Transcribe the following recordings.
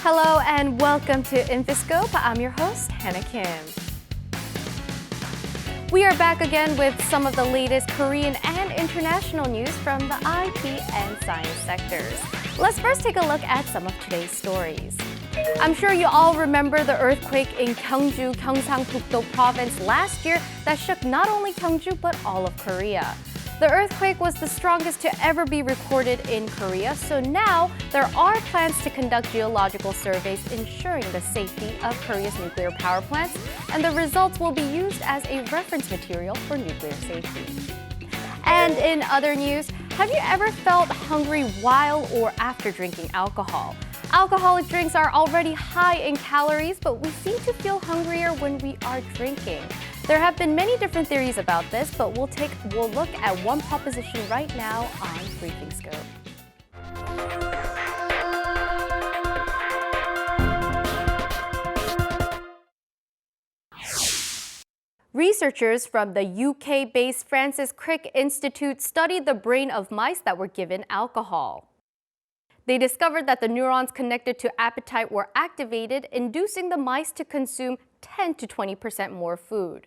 Hello and welcome to InfoScope. I'm your host, Hannah Kim. We are back again with some of the latest Korean and international news from the IT and science sectors. Let's first take a look at some of today's stories. I'm sure you all remember the earthquake in Gyeongju, Gyeongsang-Pukto province last year that shook not only Gyeongju but all of Korea. The earthquake was the strongest to ever be recorded in Korea, so now there are plans to conduct geological surveys ensuring the safety of Korea's nuclear power plants, and the results will be used as a reference material for nuclear safety. And in other news, have you ever felt hungry while or after drinking alcohol? Alcoholic drinks are already high in calories, but we seem to feel hungrier when we are drinking. There have been many different theories about this, but we'll look at one proposition right now on Briefing Scope. Researchers from the UK-based Francis Crick Institute studied the brain of mice that were given alcohol. They discovered that the neurons connected to appetite were activated, inducing the mice to consume 10 to 20% more food.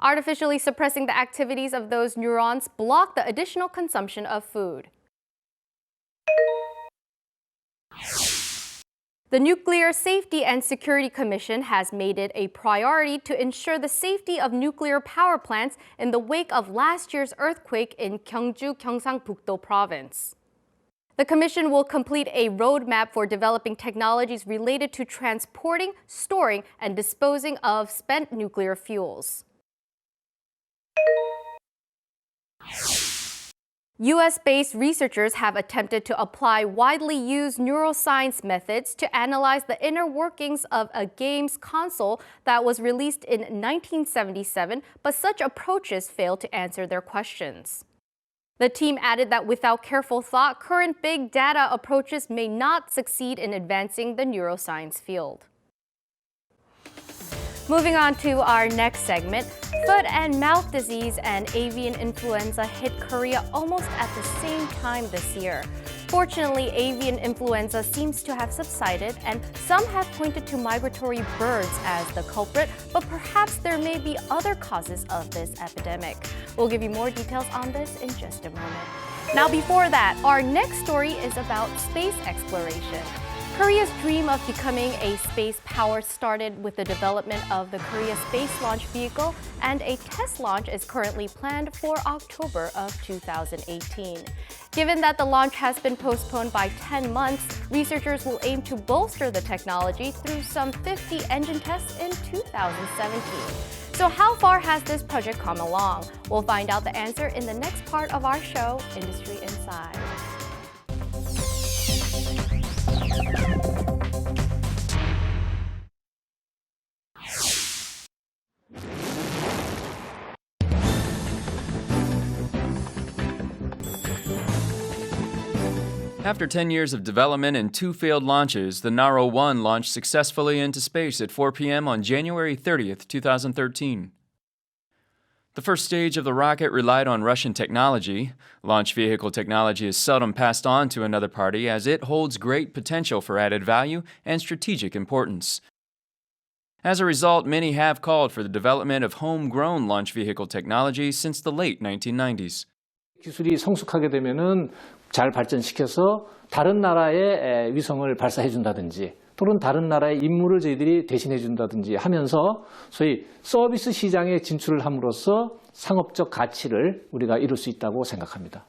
Artificially suppressing the activities of those neurons blocked the additional consumption of food. The Nuclear Safety and Security Commission has made it a priority to ensure the safety of nuclear power plants in the wake of last year's earthquake in Gyeongju, Gyeongsang-Pukto province. The Commission will complete a roadmap for developing technologies related to transporting, storing, and disposing of spent nuclear fuels. US-based researchers have attempted to apply widely used neuroscience methods to analyze the inner workings of a games console that was released in 1977, but such approaches failed to answer their questions. The team added that without careful thought, current big data approaches may not succeed in advancing the neuroscience field. Moving on to our next segment, foot and mouth disease and avian influenza hit Korea almost at the same time this year. Fortunately, avian influenza seems to have subsided, and some have pointed to migratory birds as the culprit, but perhaps there may be other causes of this epidemic. We'll give you more details on this in just a moment. Now, before that, our next story is about space exploration. Korea's dream of becoming a space power started with the development of the Korea Space Launch Vehicle, and a test launch is currently planned for October of 2018. Given that the launch has been postponed by 10 months, researchers will aim to bolster the technology through some 50 engine tests in 2017. So how far has this project come along? We'll find out the answer in the next part of our show, Industry Inside. After 10 years of development and 2 failed launches, the Naro-1 launched successfully into space at 4 p.m. on January 30th, 2013. The first stage of the rocket relied on Russian technology. Launch vehicle technology is seldom passed on to another party as it holds great potential for added value and strategic importance. As a result, many have called for the development of homegrown launch vehicle technology since the late 1990s. 기술이 성숙하게 되면은 잘 발전시켜서 다른 나라의 위성을 발사해 준다든지 또는 다른 나라의 임무를 저희들이 대신해 준다든지 하면서 소위 서비스 시장에 진출을 함으로써 상업적 가치를 우리가 이룰 수 있다고 생각합니다.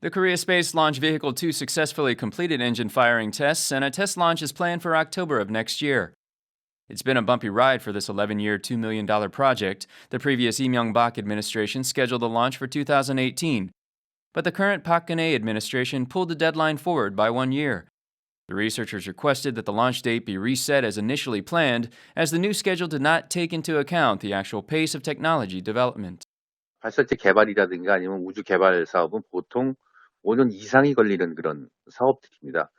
The Korea Space Launch Vehicle 2 successfully completed engine firing tests, and a test launch is planned for October of next year. It's been a bumpy ride for this 11-year, $2 million project. The previous Lee Myung-bak administration scheduled the launch for 2018. But the current Park Geun-hye administration pulled the deadline forward by 1 year. The researchers requested that the launch date be reset as initially planned, as the new schedule did not take into account the actual pace of technology development. 발사체 개발이라든가 아니면 우주 개발 사업은 보통 5년 이상이 걸리는 그런 사업들입니다.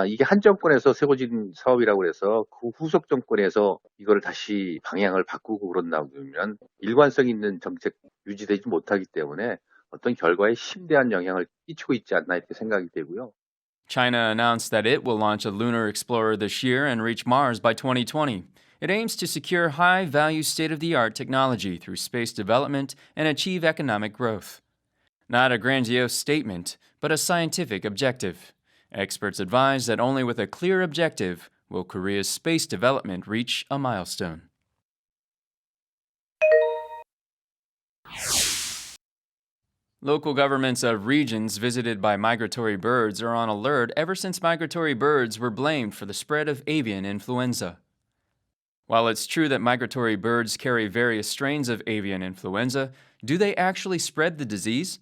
이게 한 정권에서 세워진 사업이라고 해서 그 후속 정권에서 이걸 다시 방향을 바꾸고 그런다고 하면 일관성 있는 정책 유지되지 못하기 때문에 어떤 결과에 심대한 영향을 끼치고 있지 않나 이렇게 생각이 되고요. China announced that it will launch a lunar explorer this year and reach Mars by 2020. It aims to secure high-value state-of-the-art technology through space development and achieve economic growth. Not a grandiose statement, but a scientific objective. Experts advise that only with a clear objective will Korea's space development reach a milestone. Local governments of regions visited by migratory birds are on alert ever since migratory birds were blamed for the spread of avian influenza. While it's true that migratory birds carry various strains of avian influenza, do they actually spread the disease?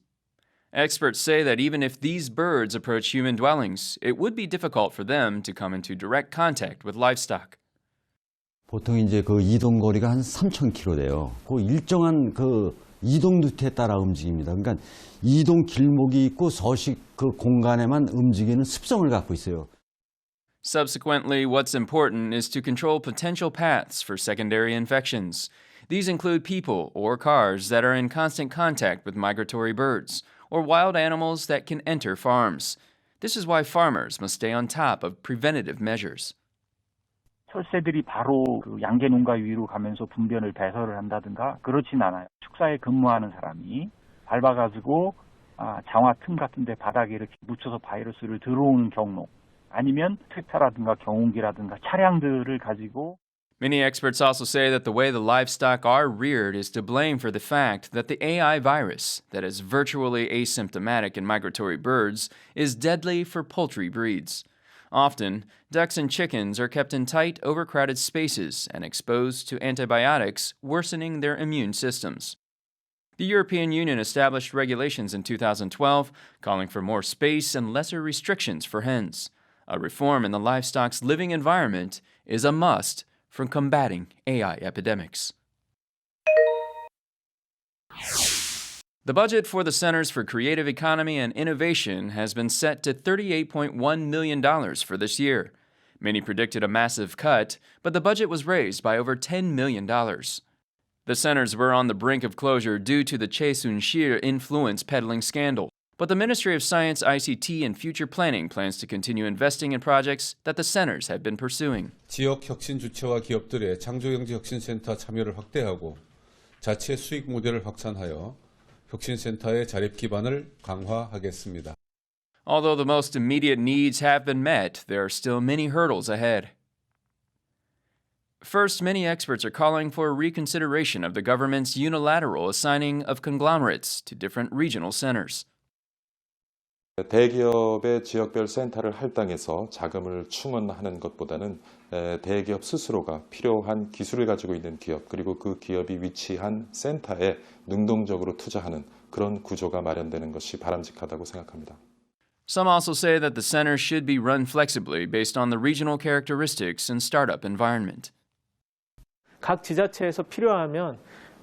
Experts say that even if these birds approach human dwellings, it would be difficult for them to come into direct contact with livestock. 보통 이제 그 이동 거리가 한 3,000km 돼요. 그 일정한 그 이동 루트에 따라 움직입니다. 그러니까 이동 길목이 있고 서식 그 공간에만 움직이는 습성을 갖고 있어요. Subsequently, what's important is to control potential paths for secondary infections. These include people or cars that are in constant contact with migratory birds, or wild animals that can enter farms. This is why farmers must stay on top of preventative measures. 철새들이 바로 그 양계 농가 위로 가면서 분변을 배설을 한다든가 그렇진 않아요. 축사에 근무하는 사람이 밟아가지고 장화 틈 같은 데 바닥에 이렇게 묻혀서 바이러스를 들어오는 경로 아니면 트랙터라든가 경운기라든가 차량들을 가지고 Many experts also say that the way the livestock are reared is to blame for the fact that the AI virus, that is virtually asymptomatic in migratory birds, is deadly for poultry breeds. Often, ducks and chickens are kept in tight, overcrowded spaces and exposed to antibiotics, worsening their immune systems. The European Union established regulations in 2012 calling for more space and lesser restrictions for hens. A reform in the livestock's living environment is a must for combating AI epidemics. The budget for the Centers for Creative Economy and Innovation has been set to $38.1 million for this year. Many predicted a massive cut, but the budget was raised by over $10 million. The centers were on the brink of closure due to the Chae Soon-sil influence peddling scandal. But the Ministry of Science, ICT, and Future Planning plans to continue investing in projects that the centers have been pursuing. 지역 혁신 주체와 기업들의 창조경제혁신센터 참여를 확대하고 자체 수익 모델을 확산하여 혁신센터의 자립 기반을 강화하겠습니다. Although the most immediate needs have been met, there are still many hurdles ahead. First, many experts are calling for a reconsideration of the government's unilateral assigning of conglomerates to different regional centers. 대기업의 지역별 센터를 할당해서 자금을 충원하는 것보다는 대기업 스스로가 필요한 기술을 가지고 있는 기업 그리고 그 기업이 위치한 센터에 능동적으로 투자하는 그런 구조가 마련되는 것이 바람직하다고 생각합니다. Some also say that the center should be run flexibly based on the regional characteristics and startup environment. 각 지자체에서 필요하면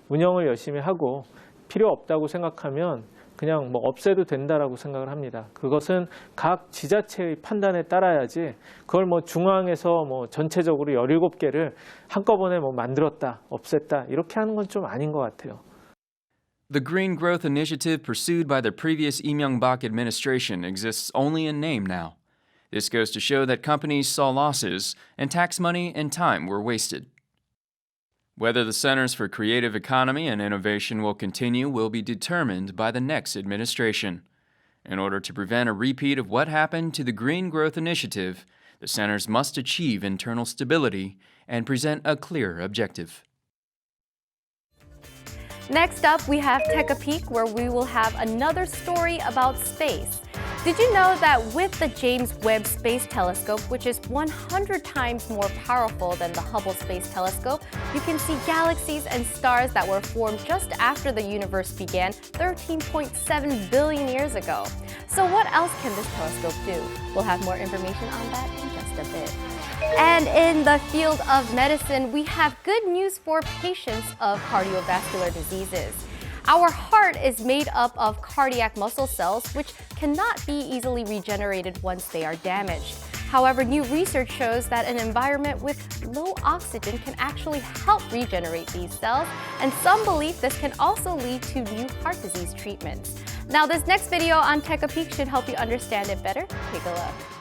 운영을 열심히 하고 필요 없다고 생각하면 그냥 없애도 된다라고 생각을 합니다. 그것은 각 지자체의 판단에 따라야지 그걸 중앙에서 전체적으로 17개를 한꺼번에 만들었다, 없앴다 이렇게 하는 건 좀 아닌 것 같아요. The green growth initiative pursued by the previous Lee Myung-bak administration exists only in name now. This goes to show that companies saw losses and tax money and time were wasted. Whether the Centers for Creative Economy and Innovation will continue will be determined by the next administration. In order to prevent a repeat of what happened to the Green Growth Initiative, the centers must achieve internal stability and present a clear objective. Next up, we have Take a Peek, where we will have another story about space. Did you know that with the James Webb Space Telescope, which is 100 times more powerful than the Hubble Space Telescope, you can see galaxies and stars that were formed just after the universe began 13.7 billion years ago. So what else can this telescope do? We'll have more information on that in just a bit. And in the field of medicine, we have good news for patients of cardiovascular diseases. Our heart is made up of cardiac muscle cells, which cannot be easily regenerated once they are damaged. However, new research shows that an environment with low oxygen can actually help regenerate these cells, and some believe this can also lead to new heart disease treatments. Now, this next video on Take a Peek should help you understand it better. Take a look.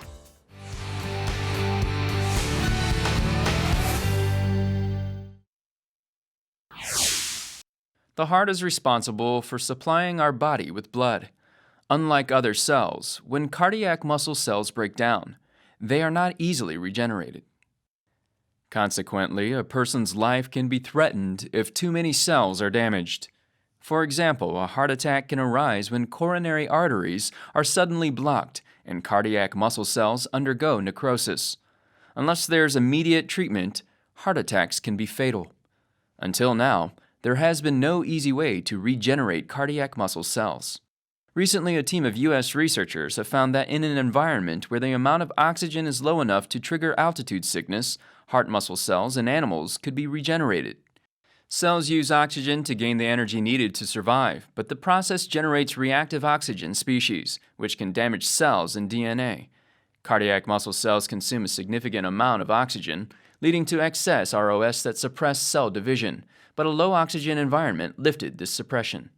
The heart is responsible for supplying our body with blood. Unlike other cells, when cardiac muscle cells break down, they are not easily regenerated. Consequently, a person's life can be threatened if too many cells are damaged. For example, a heart attack can arise when coronary arteries are suddenly blocked and cardiac muscle cells undergo necrosis. Unless there's immediate treatment, heart attacks can be fatal. Until now, there has been no easy way to regenerate cardiac muscle cells. Recently, a team of U.S. researchers have found that in an environment where the amount of oxygen is low enough to trigger altitude sickness, heart muscle cells in animals could be regenerated. Cells use oxygen to gain the energy needed to survive, but the process generates reactive oxygen species, which can damage cells and DNA. Cardiac muscle cells consume a significant amount of oxygen, leading to excess ROS that suppress cell division, but a low oxygen environment lifted this suppression.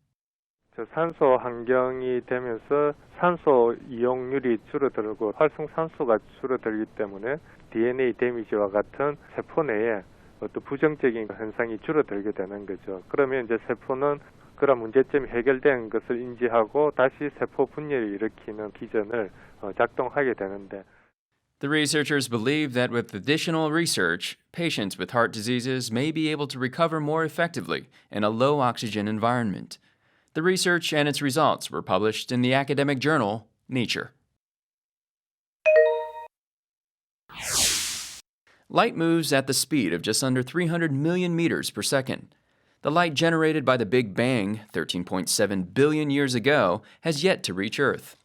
산소 환경이 되면서 산소 이용률이 줄어들고 활성산소가 줄어들기 때문에 DNA 데미지와 같은 세포 내에 어떤 부정적인 현상이 줄어들게 되는 거죠. 그러면 이제 세포는 그런 문제점이 해결된 것을 인지하고 다시 세포 분열을 일으키는 기전을 작동하게 되는데. The researchers believe that with additional research, patients with heart diseases may be able to recover more effectively in a low oxygen environment. The research and its results were published in the academic journal Nature. Light moves at the speed of just under 300 million meters per second. The light generated by the Big Bang 13.7 billion years ago has yet to reach Earth.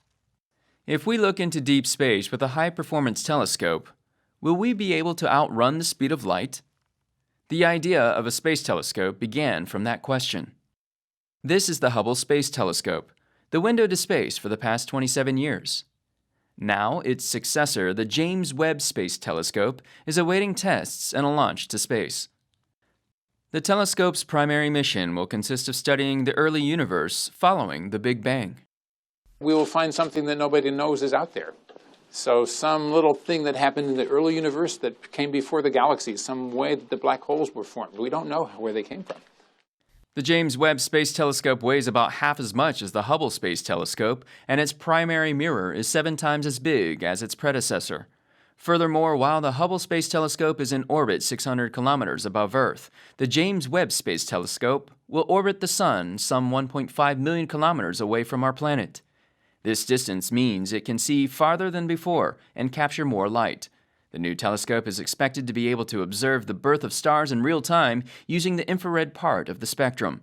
If we look into deep space with a high-performance telescope, will we be able to outrun the speed of light? The idea of a space telescope began from that question. This is the Hubble Space Telescope, the window to space for the past 27 years. Now, its successor, the James Webb Space Telescope, is awaiting tests and a launch to space. The telescope's primary mission will consist of studying the early universe following the Big Bang. We will find something that nobody knows is out there. So some little thing that happened in the early universe that came before the galaxies, some way that the black holes were formed. We don't know where they came from. The James Webb Space Telescope weighs about half as much as the Hubble Space Telescope, and its primary mirror is 7 times as big as its predecessor. Furthermore, while the Hubble Space Telescope is in orbit 600 kilometers above Earth, the James Webb Space Telescope will orbit the Sun some 1.5 million kilometers away from our planet. This distance means it can see farther than before and capture more light. The new telescope is expected to be able to observe the birth of stars in real time using the infrared part of the spectrum.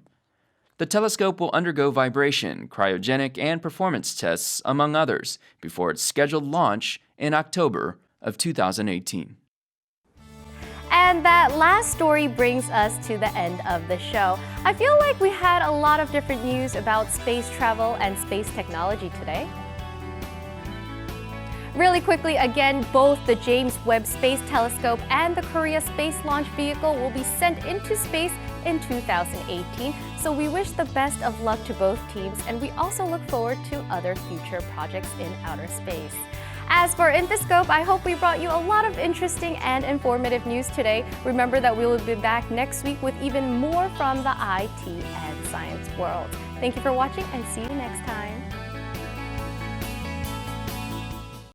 The telescope will undergo vibration, cryogenic, and performance tests, among others, before its scheduled launch in October of 2018. And that last story brings us to the end of the show. I feel like we had a lot of different news about space travel and space technology today. Really quickly, again, both the James Webb Space Telescope and the Korea Space Launch Vehicle will be sent into space in 2018. So we wish the best of luck to both teams, and we also look forward to other future projects in outer space. As for InfoScope, I hope we brought you a lot of interesting and informative news today. Remember that we will be back next week with even more from the IT and science world. Thank you for watching, and see you next time.